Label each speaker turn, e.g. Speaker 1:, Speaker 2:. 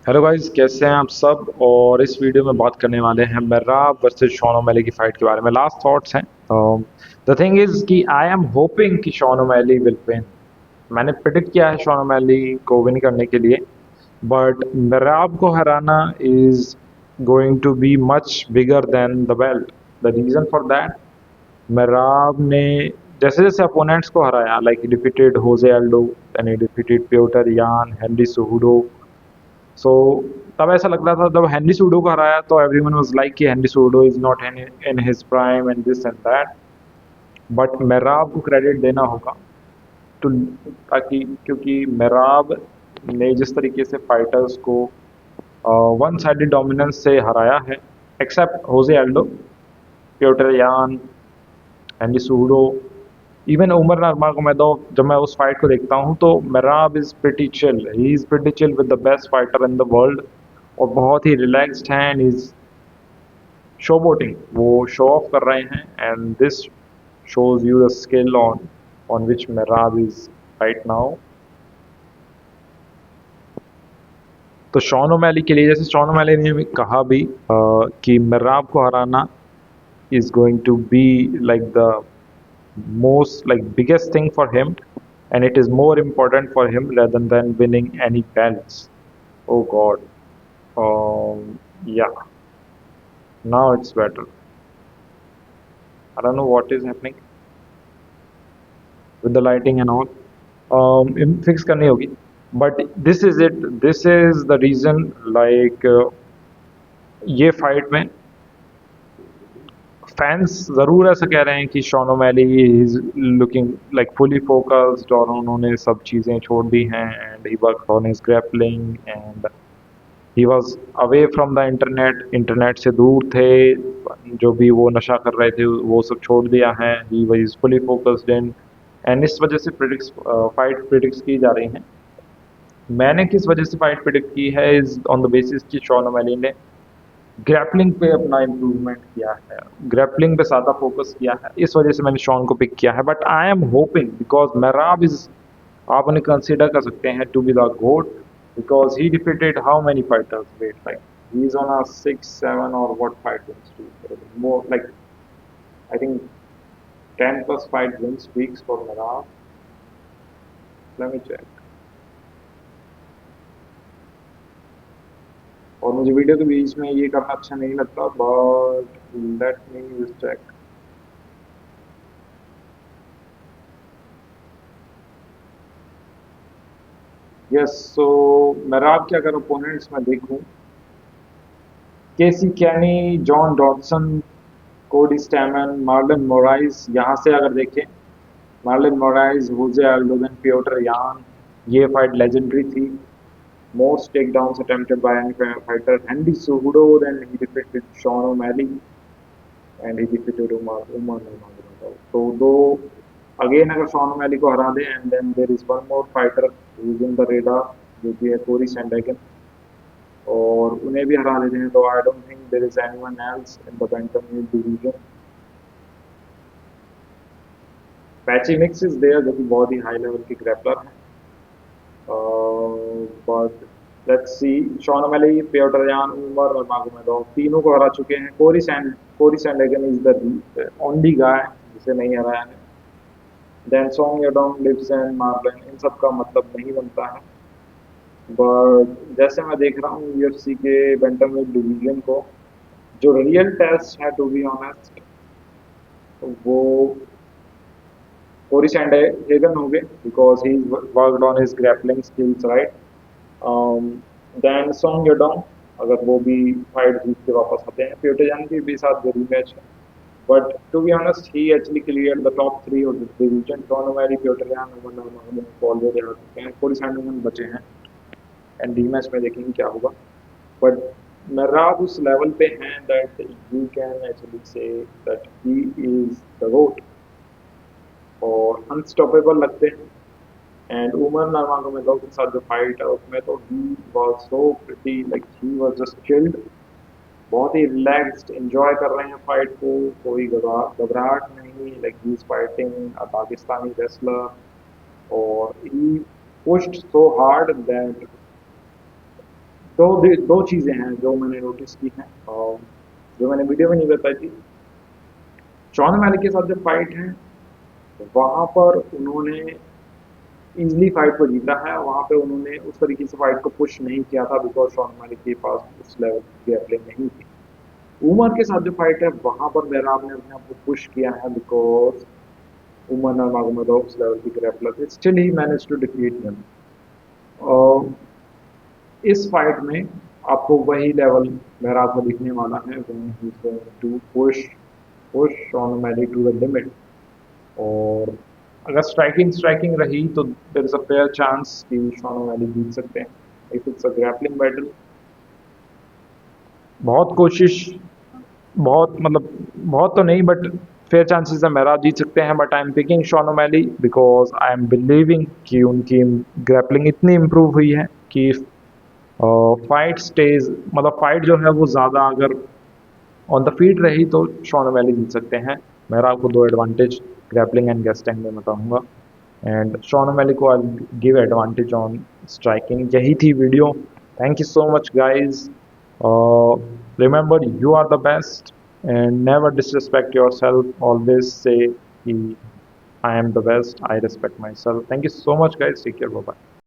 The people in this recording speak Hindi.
Speaker 1: हेलो गाइस, कैसे हैं आप सब। और इस वीडियो में बात करने वाले हैं मेराब वर्सेस शॉन ओमैली की फाइट के बारे में। लास्ट थॉट्स हैं। द थिंग इज कि आई एम होपिंग कि शॉन ओमैली विल विन। मैंने प्रिडिक्ट किया है शॉन ओमैली को विन करने के लिए, बट मेराब को हराना is going to be much bigger than the belt. The reason for that, Merab ने जैसे जैसे अपोनेंट्स को हराया, like defeated Jose Aldo, then he defeated Piotr Yan, Henry सुहुडो। सो तब ऐसा लग रहा था, जब हेनरी सूडो को हराया तो एवरीवन वाज लाइक कि Henry Cejudo is not in his prime and this and that. But Merab को क्रेडिट देना होगा तो, ताकि क्योंकि मेराब ने जिस तरीके से फाइटर्स को वन साइडेड डोमिनेंस से हराया है, accept होजे Aldo, Piotr Yan, Henry Cejudo, even Umar Nurmagomedov, जब मैं उस फाइट को देखता हूँ तो Merab is pretty chill, he is pretty chill with the best fighter in the world. और बहुत ही रिलैक्स्ड हैं एंड इज शो बोटिंग, वो शो ऑफ कर रहे हैं। And this shows you the skill on which Merab is right now. तो शॉन ओमैली के लिए, जैसे शॉन ओमैली ने भी कहा भी कि मेराब को हराना is going to be like the most like biggest thing for him, and it is more important for him rather than winning any belts. Oh God. Yeah. Now it's better. I don't know what is happening with the lighting and all. Fix करनी होगी, but this is it, this is the reason. Like ये फाइट में फैंस ज़रूर ऐसा कह रहे हैं कि Sean O'Malley is looking like fully focused और उन्होंने सब चीज़ें छोड़ दी हैं, and he work on his grappling and he was away from the internet, internet से दूर थे। जो भी वो नशा कर रहे थे वो सब छोड़ दिया है, he was fully focused in. And इस वजह से फाइट प्रिडिक्स की जा रही हैं। मैंने किस वजह से फाइट प्रिडिक्ट की है, इज ऑन द बेसिस कि शॉन ओमैली ने ग्रैपलिंग पे अपना इम्प्रूवमेंट किया है, ग्रैपलिंग पे ज़्यादा फोकस किया है, इस वजह से मैंने शॉन को पिक किया है। But I am hoping because Merab is, आप उन्हें कंसिडर कर सकते हैं to be the GOAT, because he defeated how many fighters, wait like he is on a 6 7 और what fight win streak, more like I think 10 plus fight win streaks for Merab. Let me check. और मुझे वीडियो के बीच में ये करना अच्छा नहीं लगता, but let me just check. Yes, so Merab के अगर ओपोनेंट्स में देखूं, केसी कैनी, जॉन डॉडसन, कोडी स्टैमन, मार्लन मोराइज, यहाँ से अगर देखें, मार्लन मोराइज, होजे अल्डोगन, पियोटर यान, ये फाइट लेजेंडरी थी। Most takedown attempted by any fighter, Henry Cejudo, then he defeated Sean O'Malley and he defeated Umar Nurmagomedov. तो दो, अगेन अगर शॉन ओमैली को हरा दे, and then there is one more fighter who is in the radar, जो कि है कोरी सैंडहैगन, और उन्हें भी हरा देते हैं, तो I don't think there is anyone else in the bantamweight division. Patchy Mix is there, जो कि बहुत ही हाई लेवल की ग्रैपलर है। But let's see, Sean O'Malley, Piotr Yan, Umar Nurmagomedov तीनों को हरा चुके हैं। Cory Sandhagen is the only guy जिसे नहीं हराया है। Then Song Yadong, Lipson, Marlon, इन सब का मतलब नहीं बनता है। बट जैसे मैं देख रहा हूँ यूएफसी के बैंटमवेट डिवीजन को, जो रियल टेस्ट है टू बी ऑनेस्ट, वो कोरी सैंडहैगन हो गए, because he worked on his grappling skills, right. Then Song Yadong, अगर वो भी फाइट जीत के वापस आते हैं, प्योटेजन के भी साथ जरूरी मैच है। But to be honest, he actually clear the top 3 of the division. Sean O'Malley, Piotr Yan, already हरा चुके हैं, कोरी सैंडहैगन बचे हैं, एंड रीमैच में देखेंगे क्या होगा। बट मेराब उस लेवल पे हैं that you can actually say that he is the GOAT, और अनस्टॉपेबल लगते हैं। एंड उमर नर्मागोमेडोव के साथ जो फाइट है उसमें तो he was so pretty, like he was just chilled, बहुत ही रिलैक्स्ड एंजॉय कर रहे हैं फाइट को, कोई घबराहट नहीं, like he is fighting a Pakistani wrestler. और ही पुश्ड सो हार्ड दैट तो दो चीज़ें हैं जो मैंने नोटिस की हैं और जो मैंने वीडियो में नहीं बताई थी। शॉन मैली के साथ जो फाइट है वहाँ पर उन्होंने इजीली फाइट को जीता है। वहाँ पे उन्होंने उस तरीके से फाइट को पुश नहीं किया था बिकॉज शॉन मैली के पास उस लेवल की ग्रैपलिंग नहीं थी। उमर के साथ जो फाइट है वहाँ पर मेहराब ने अपने आप को पुश किया है बिकॉज उमर नरमगोदोव उस लेवल की ग्रैपलर थे। Still he manage to defeat him. और इस फाइट में आपको वही लेवल मेहराब को दिखने वाला है when he is going to push push Sean Malley to the limit. और अगर स्ट्राइकिंग स्ट्राइकिंग रही तो there is a fair chance कि शॉन मैली जीत सकते हैं। If it's a grappling battle बहुत कोशिश बहुत मतलब बहुत तो नहीं बट फेयर चांसेस है मेहराब जीत सकते हैं। But I am picking Shawn O'Malley because I am believing कि उनकी ग्रैपलिंग इतनी इम्प्रूव हुई है कि फाइट स्टेज मतलब फाइट जो है वो ज़्यादा अगर ऑन द फीट रही तो शॉन ओमैली जीत सकते हैं। मेहराब को दो एडवांटेज ग्रैपलिंग एंड गेस्टिंग में बताऊंगा एंड शॉन ओमैली को I give advantage on striking. यही थी video. Thank you so much guys. Remember, you are the best and never disrespect yourself. Always say, I am the best. I respect myself. Thank you so much, guys. Take care. Bye bye.